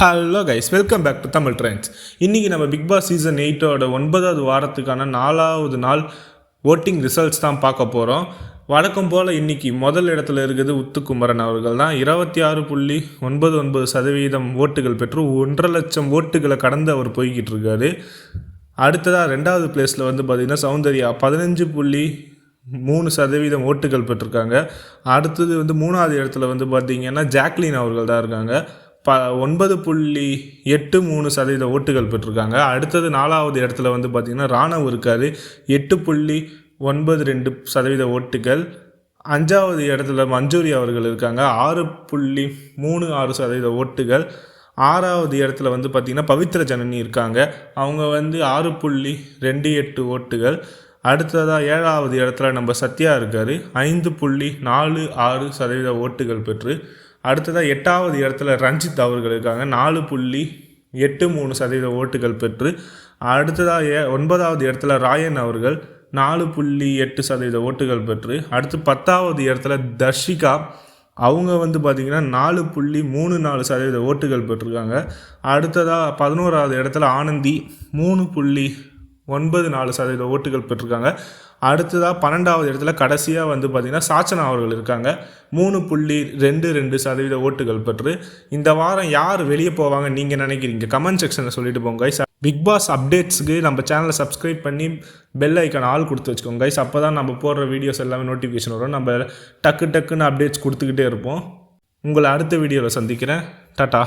Hello guys, welcome back to Tamil trends. இன்றைக்கி நம்ம big Boss season 8ஓட 9வது வாரத்துக்கான 4வது நாள் ஓட்டிங் ரிசல்ட்ஸ் தான் பார்க்க போகிறோம். வழக்கம் போல் இன்றைக்கி முதல் இடத்துல இருக்குது உத்துக்குமரன் அவர்கள் தான் 26.99% ஓட்டுகள் பெற்று 1.5 லட்சம் ஓட்டுகளை கடந்து அவர் போய்கிட்டு இருக்காரு. அடுத்ததாக 2வது பிளேஸில் வந்து பார்த்திங்கன்னா சௌந்தர்யா 15.3% ஓட்டுகள் பெற்றிருக்காங்க. அடுத்தது வந்து 3வது இடத்துல வந்து பார்த்திங்கன்னா ஜாக்லின் அவர்கள் தான் இருக்காங்க. 9.83% ஓட்டுகள் பெற்றிருக்காங்க. அடுத்தது 4வது இடத்துல வந்து பார்த்திங்கன்னா ராணவ் இருக்கார், 8.92% ஓட்டுகள். 5வது இடத்துல மஞ்சூரி அவர்கள் இருக்காங்க, 6.36% ஓட்டுகள். 6வது இடத்துல வந்து பார்த்திங்கன்னா பவித்ர ஜனனி இருக்காங்க, அவங்க வந்து 6.28 ஓட்டுகள். அடுத்ததாக 7வது இடத்துல நம்ம சத்யா இருக்கார், 5.46% ஓட்டுகள் பெற்று. அடுத்ததாக 8வது இடத்துல ரஞ்சித் அவர்கள் இருக்காங்க, 4.83% ஓட்டுகள் பெற்று. அடுத்ததாக 9வது இடத்துல ராயன் அவர்கள் 4.8% ஓட்டுகள் பெற்று. அடுத்து 10வது இடத்துல தர்ஷிகா, அவங்க வந்து பார்த்திங்கன்னா 4.34% ஓட்டுகள் பெற்றிருக்காங்க. அடுத்ததாக 11வது இடத்துல ஆனந்தி 3.94% ஓட்டுகள் பெற்றிருக்காங்க. அடுத்ததாக 12வது இடத்துல கடைசியாக வந்து பார்த்திங்கன்னா சாச்சனா அவர்கள் இருக்காங்க, 3.22% ஓட்டுகள் பெற்று. இந்த வாரம் யார் வெளியே போவாங்க நீங்கள் நினைக்கிறீங்க? கமெண்ட் செக்ஷனில் சொல்லிட்டு போங்க கைஸ். பிக் பாஸ் அப்டேட்ஸுக்கு நம்ம சேனலை சப்ஸ்கிரைப் பண்ணி பெல் ஐக்கான் ஆல் கொடுத்து வச்சுக்கோங்க கைஸ். அப்போ தான் நம்ம போடுற வீடியோஸ் எல்லாமே நோட்டிஃபிகேஷன் வரும். நம்ம டக்குன்னு அப்டேட்ஸ் கொடுத்துக்கிட்டே இருப்போம். உங்களை அடுத்த வீடியோவில் சந்திக்கிறேன். டாட்டா.